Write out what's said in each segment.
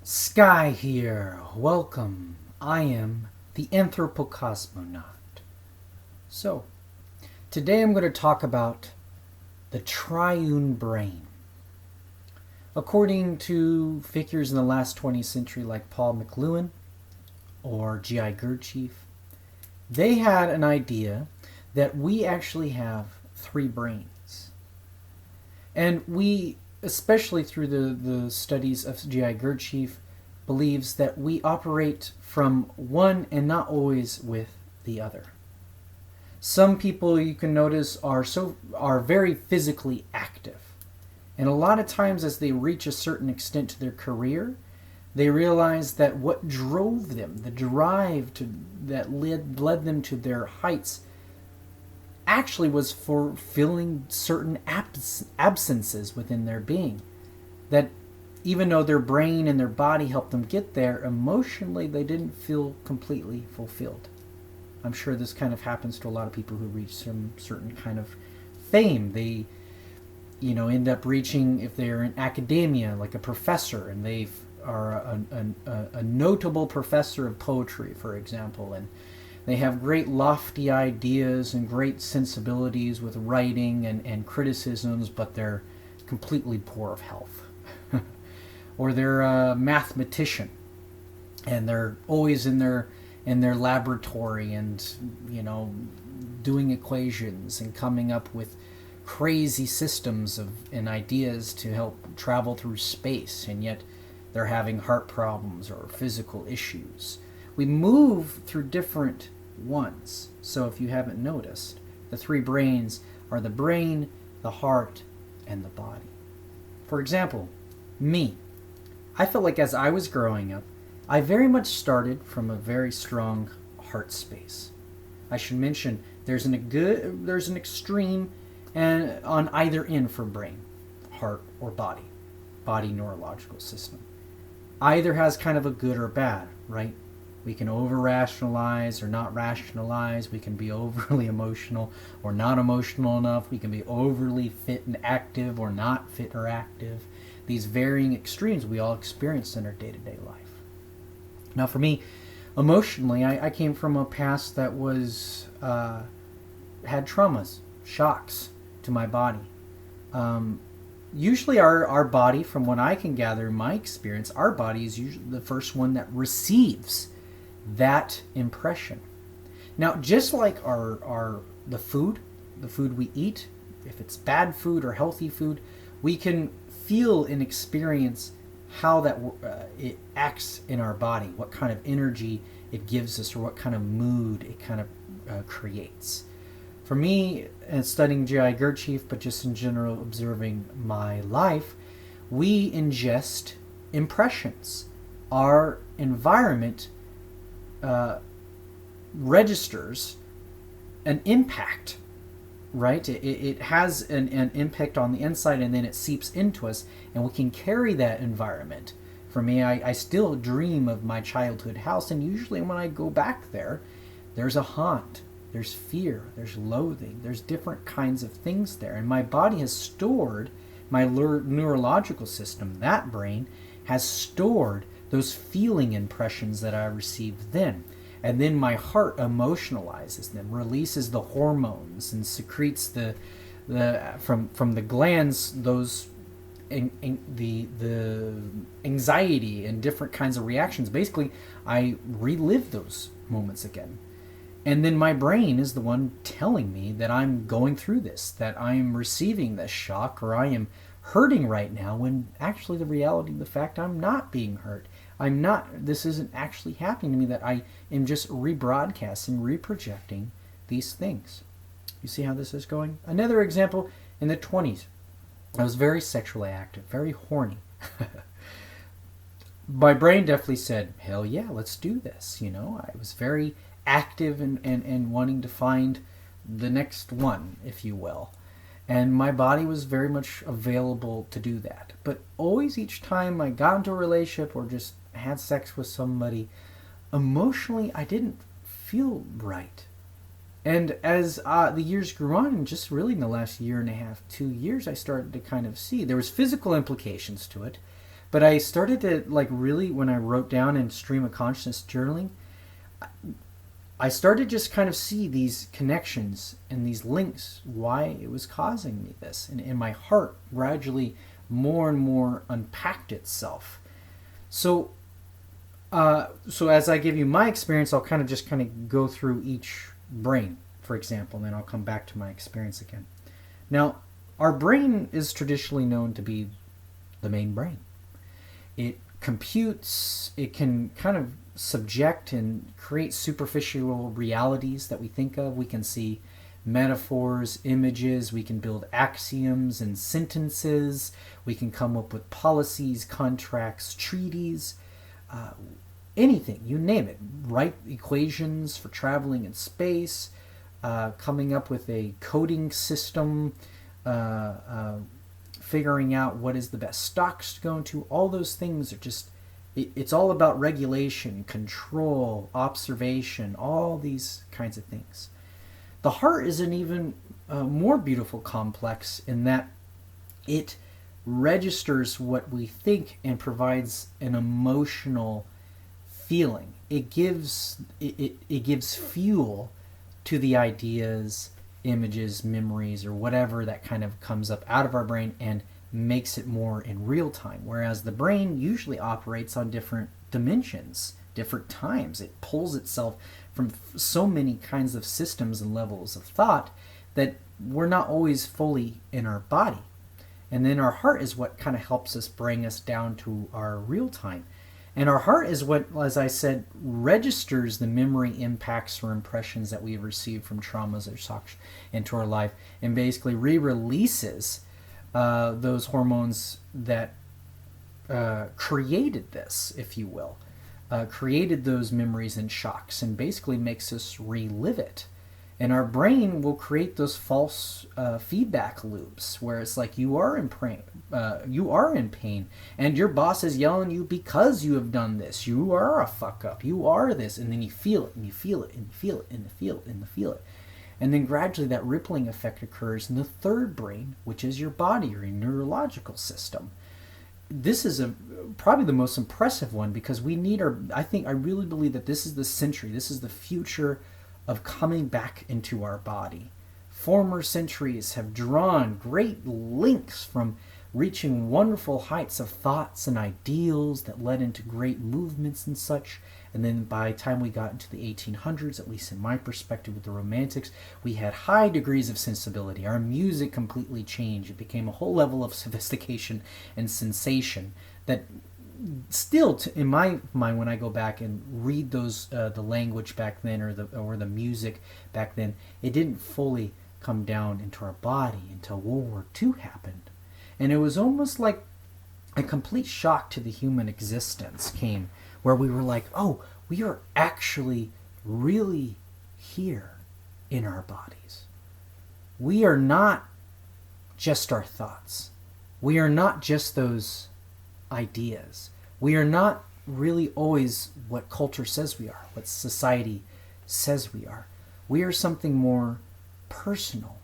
Sky here. Welcome. I am the Anthropocosmonaut. So, today I'm going to talk about the triune brain. According to figures in the last 20th century like Paul Maclean or GI Gurdjieff, they had an idea that we actually have three brains. And we, especially through the studies of GI Gurdjieff, believes that we operate from one and not always with the other. Some people, you can notice, are very physically active. And a lot of times as they reach a certain extent to their career, they realize that what drove them, the drive that led them to their heights, actually was for filling certain absences within their being. That even though their brain and their body helped them get there, emotionally they didn't feel completely fulfilled. I'm sure this kind of happens to a lot of people who reach some certain kind of fame. They end up reaching, if they're in academia, like a professor, and they are a notable professor of poetry, for example, and they have great lofty ideas and great sensibilities with writing and criticisms, but they're completely poor of health. Or they're a mathematician, and they're always in their laboratory and doing equations and coming up with crazy systems and ideas to help travel through space, and yet they're having heart problems or physical issues. We move through different ones. So if you haven't noticed, the three brains are the brain, the heart, and the body. For example, me. I felt like as I was growing up, I very much started from a very strong heart space. I should mention there's an extreme and on either end for brain, heart, or body neurological system. Either has kind of a good or bad, right? We can over-rationalize or not rationalize. We can be overly emotional or not emotional enough. We can be overly fit and active or not fit or active. These varying extremes we all experience in our day-to-day life. Now for me, emotionally, I came from a past that was had traumas, shocks to my body. Usually our body, from what I can gather in my experience, our body is usually the first one that receives that impression. Now, just like the food we eat, if it's bad food or healthy food, we can feel and experience how that it acts in our body, what kind of energy it gives us, or what kind of mood it kind of creates. For me, and studying GI Gurdjieff, but just in general observing my life, we ingest impressions. Our environment registers an impact, right? It has an impact on the inside, and then it seeps into us, and we can carry that environment. For me, I still dream of my childhood house, and usually when I go back there, there's a haunt, there's fear, there's loathing, there's different kinds of things there. And my body has stored, my neurological system, that brain, has stored those feeling impressions that I received then. And then my heart emotionalizes them, releases the hormones, and secretes from the glands those the anxiety and different kinds of reactions. Basically, I relive those moments again. And then my brain is the one telling me that I'm going through this, that I am receiving this shock, or I am hurting right now, when actually the reality of the fact I'm not being hurt. This isn't actually happening to me, that I am just rebroadcasting, reprojecting these things. You see how this is going? Another example, in the 20s, I was very sexually active, very horny. My brain definitely said, hell yeah, let's do this. I was very active and wanting to find the next one, if you will. And my body was very much available to do that. But always, each time I got into a relationship or just had sex with somebody, emotionally I didn't feel right. And as the years grew on, and just really in the last year and a half, 2 years, I started to kind of see there was physical implications to it, But I started to, like, really, when I wrote down in stream of consciousness journaling, I started just kind of see these connections and these links, why it was causing me this. And my heart gradually more and more unpacked itself. So as I give you my experience, I'll kind of go through each brain, for example, and then I'll come back to my experience again. Now, our brain is traditionally known to be the main brain. It computes, it can kind of subject and create superficial realities that we think of. We can see metaphors, images, we can build axioms and sentences, we can come up with policies, contracts, treaties, anything, you name it. Write equations for traveling in space, coming up with a coding system, figuring out what is the best stocks to go into. All those things are just, it's all about regulation, control, observation, all these kinds of things. The heart is an even more beautiful complex in that it registers what we think and provides an emotional feeling. It gives fuel to the ideas, images, memories, or whatever that kind of comes up out of our brain and makes it more in real time. Whereas the brain usually operates on different dimensions, different times. It pulls itself from so many kinds of systems and levels of thought that we're not always fully in our body. And then our heart is what kind of helps us bring us down to our real time. And our heart is what, as I said, registers the memory impacts or impressions that we have received from traumas or shocks into our life, and basically re-releases those hormones that created this, if you will, created those memories and shocks, and basically makes us relive it. And our brain will create those false feedback loops where it's like you are in pain, and your boss is yelling at you because you have done this. You are a fuck up. You are this, and then you feel it, and you feel it, and you feel it, and you feel it, and you feel it. And then gradually that rippling effect occurs in the third brain, which is your body or your neurological system. This is probably the most impressive one, because we need I really believe that this is the century, this is the future of coming back into our body. Former centuries have drawn great links from reaching wonderful heights of thoughts and ideals that led into great movements and such. And then by the time we got into the 1800s, at least in my perspective with the Romantics, we had high degrees of sensibility. Our music completely changed. It became a whole level of sophistication and sensation that still, in my mind, when I go back and read those, the language back then or the music back then, it didn't fully come down into our body until World War II happened. And it was almost like a complete shock to the human existence came, where we were like, oh, we are actually really here in our bodies. We are not just our thoughts. We are not just those ideas. We are not really always what culture says we are, what society says we are. We are something more personal.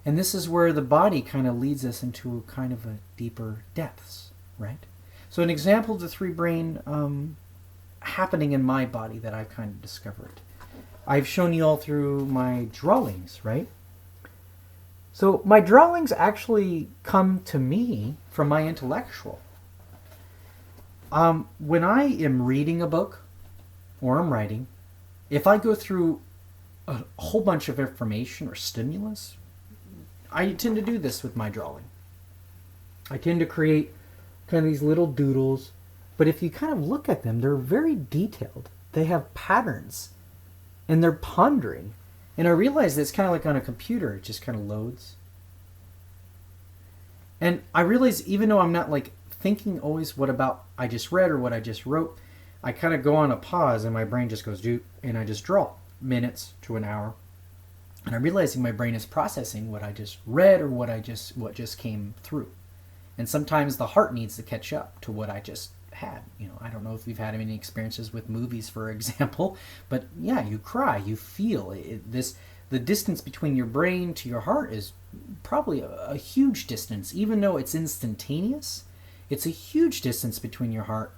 And this is where the body kind of leads us into kind of a deeper depths, right? So an example of the three brain happening in my body that I've kind of discovered. I've shown you all through my drawings, right? So my drawings actually come to me from my intellectual. When I am reading a book or I'm writing, if I go through a whole bunch of information or stimulus, I tend to do this with my drawing. I tend to create kind of these little doodles, but if you kind of look at them, they're very detailed. They have patterns, and they're pondering. And I realize that it's kind of like on a computer, it just kind of loads. And I realize even though I'm not like thinking always what about I just read or what I just wrote, I kind of go on a pause and my brain just goes, and I just draw minutes to an hour. And I'm realizing my brain is processing what I just read or what just came through. And sometimes the heart needs to catch up to what I just had. I don't know if you've had any experiences with movies, for example, but yeah, you cry, you feel the distance between your brain to your heart is probably a huge distance. Even though it's instantaneous, It's a huge distance between your heart,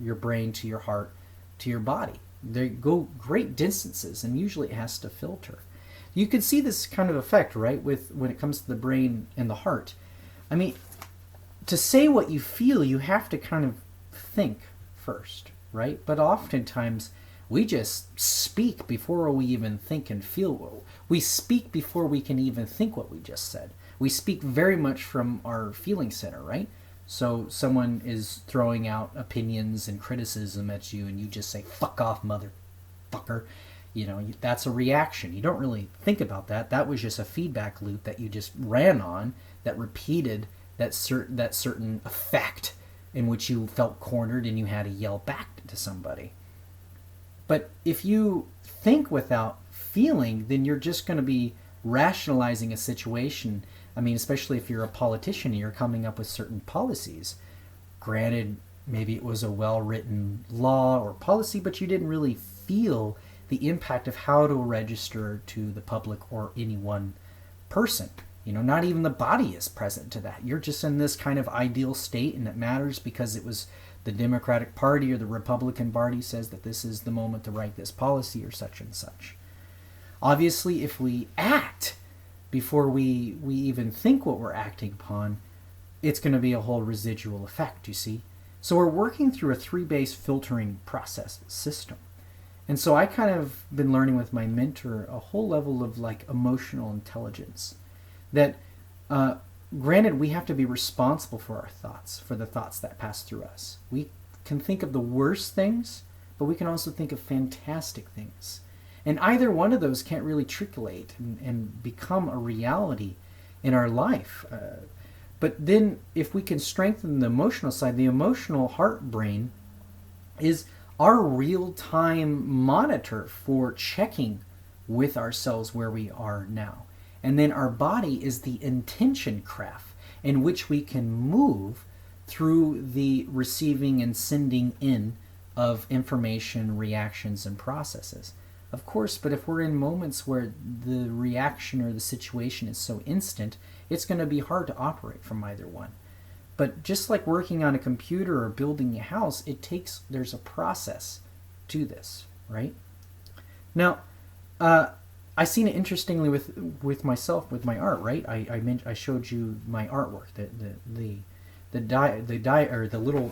your brain to your heart to your body. They go great distances, and usually it has to filter. You can see this kind of effect, right, with when it comes to the brain and the heart. I mean, to say what you feel, you have to kind of think first, right? But oftentimes we just speak before we even think and feel. We speak before we can even think what we just said. We speak very much from our feeling center, right? So someone is throwing out opinions and criticism at you, and you just say, "Fuck off, motherfucker." That's a reaction. You don't really think about that. That was just a feedback loop that you just ran on that repeated that certain effect in which you felt cornered and you had to yell back to somebody. But if you think without feeling, then you're just going to be rationalizing a situation. I mean, especially if you're a politician and you're coming up with certain policies. Granted, maybe it was a well-written law or policy, but you didn't really feel the impact of how to register to the public or any one person. Not even the body is present to that. You're just in this kind of ideal state, and it matters because it was the Democratic Party or the Republican Party says that this is the moment to write this policy or such and such. Obviously, if we act before we even think what we're acting upon, it's going to be a whole residual effect, you see. So we're working through a 3-base filtering process system. And so I kind of been learning with my mentor a whole level of like emotional intelligence. That granted, we have to be responsible for our thoughts, for the thoughts that pass through us. We can think of the worst things, but we can also think of fantastic things. And either one of those can't really triculate and become a reality in our life. But then if we can strengthen the emotional side, the emotional heart brain is our real-time monitor for checking with ourselves where we are now. And then our body is the intention craft in which we can move through the receiving and sending in of information, reactions, and processes. Of course, but if we're in moments where the reaction or the situation is so instant, it's going to be hard to operate from either one. But just like working on a computer or building a house, there's a process to this, right? Now, I seen it interestingly with myself, with my art, right? I showed you my artwork, the little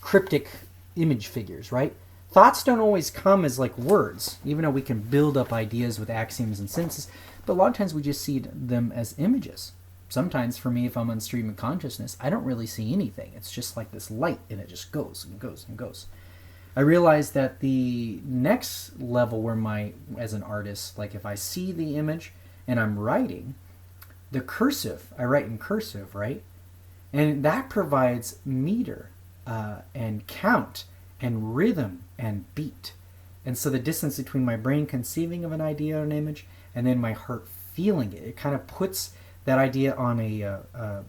cryptic image figures, right? Thoughts don't always come as like words, even though we can build up ideas with axioms and sentences, but a lot of times we just see them as images. Sometimes for me, if I'm on stream of consciousness, I don't really see anything. It's just like this light, and it just goes and goes and goes. I realized that the next level where as an artist, like if I see the image and I'm writing, the cursive, I write in cursive, right? And that provides meter and count and rhythm and beat. And so the distance between my brain conceiving of an idea or an image and then my heart feeling it, it kind of puts that idea on a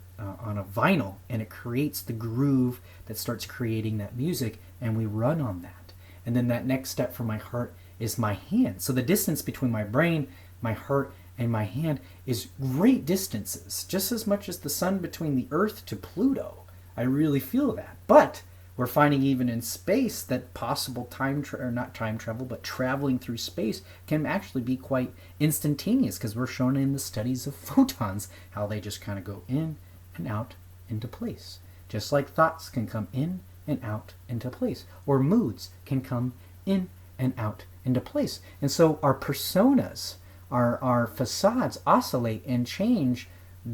vinyl, and it creates the groove that starts creating that music, and we run on that. And then that next step for my heart is my hand. So the distance between my brain, my heart, and my hand is great distances, just as much as the sun between the Earth to Pluto. I really feel that. But we're finding even in space that possible not time travel, but traveling through space can actually be quite instantaneous, because we're shown in the studies of photons how they just kind of go in and out into place. Just like thoughts can come in and out into place, or moods can come in and out into place. And so our personas, our facades oscillate and change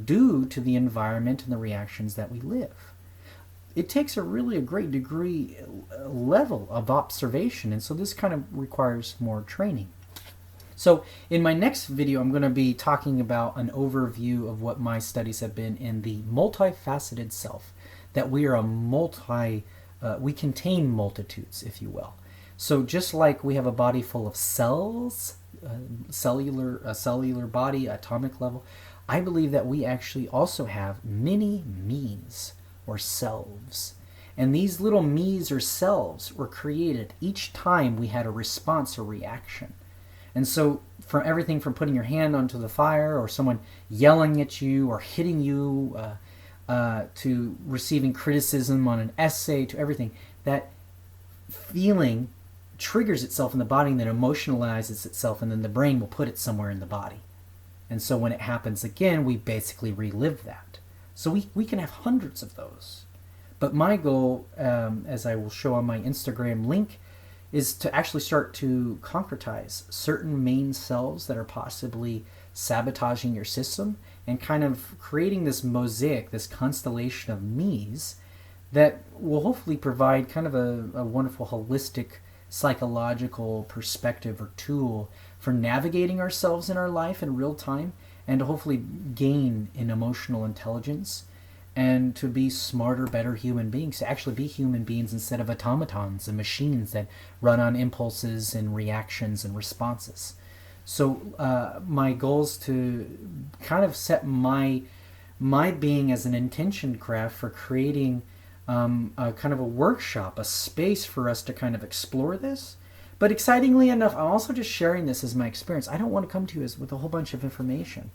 due to the environment and the reactions that we live. It takes a great degree level of observation, and so this kind of requires more training. So in my next video, I'm going to be talking about an overview of what my studies have been in the multifaceted self, that we are we contain multitudes, if you will. So just like we have a body full of cells, cellular body, atomic level, I believe that we actually also have many me's, or selves. And these little me's or selves were created each time we had a response or reaction. And so from everything from putting your hand onto the fire, or someone yelling at you or hitting you, to receiving criticism on an essay, to everything, that feeling triggers itself in the body and then emotionalizes itself, and then the brain will put it somewhere in the body. And so when it happens again, we basically relive that. So we can have hundreds of those. But my goal, as I will show on my Instagram link, is to actually start to concretize certain main cells that are possibly sabotaging your system, and kind of creating this mosaic, this constellation of me's that will hopefully provide kind of a wonderful holistic psychological perspective or tool for navigating ourselves in our life in real time, and to hopefully gain in emotional intelligence and to be smarter, better human beings, to actually be human beings instead of automatons and machines that run on impulses and reactions and responses. So my goal is to kind of set my being as an intention craft for creating a kind of a workshop, a space for us to kind of explore this. But excitingly enough, I'm also just sharing this as my experience. I don't want to come to you with a whole bunch of information.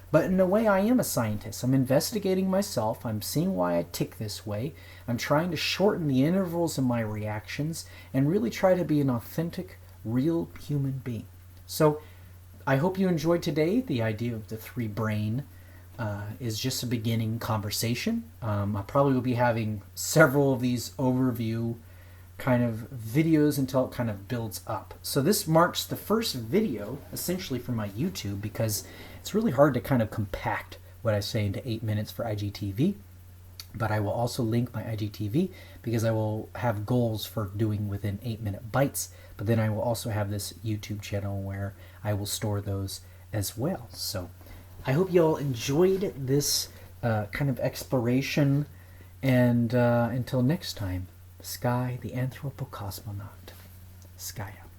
But in a way, I am a scientist. I'm investigating myself. I'm seeing why I tick this way. I'm trying to shorten the intervals in my reactions and really try to be an authentic, real human being. So I hope you enjoyed today. The idea of the three brain is just a beginning conversation. I probably will be having several of these overview kind of videos until it kind of builds up. So this marks the first video essentially for my YouTube, because it's really hard to kind of compact what I say into 8 minutes for IGTV. But I will also link my IGTV because I will have goals for doing within 8-minute bites. But then I will also have this YouTube channel where I will store those as well. So I hope you all enjoyed this kind of exploration. And until next time, Sky the Anthropocosmonaut. Sky out.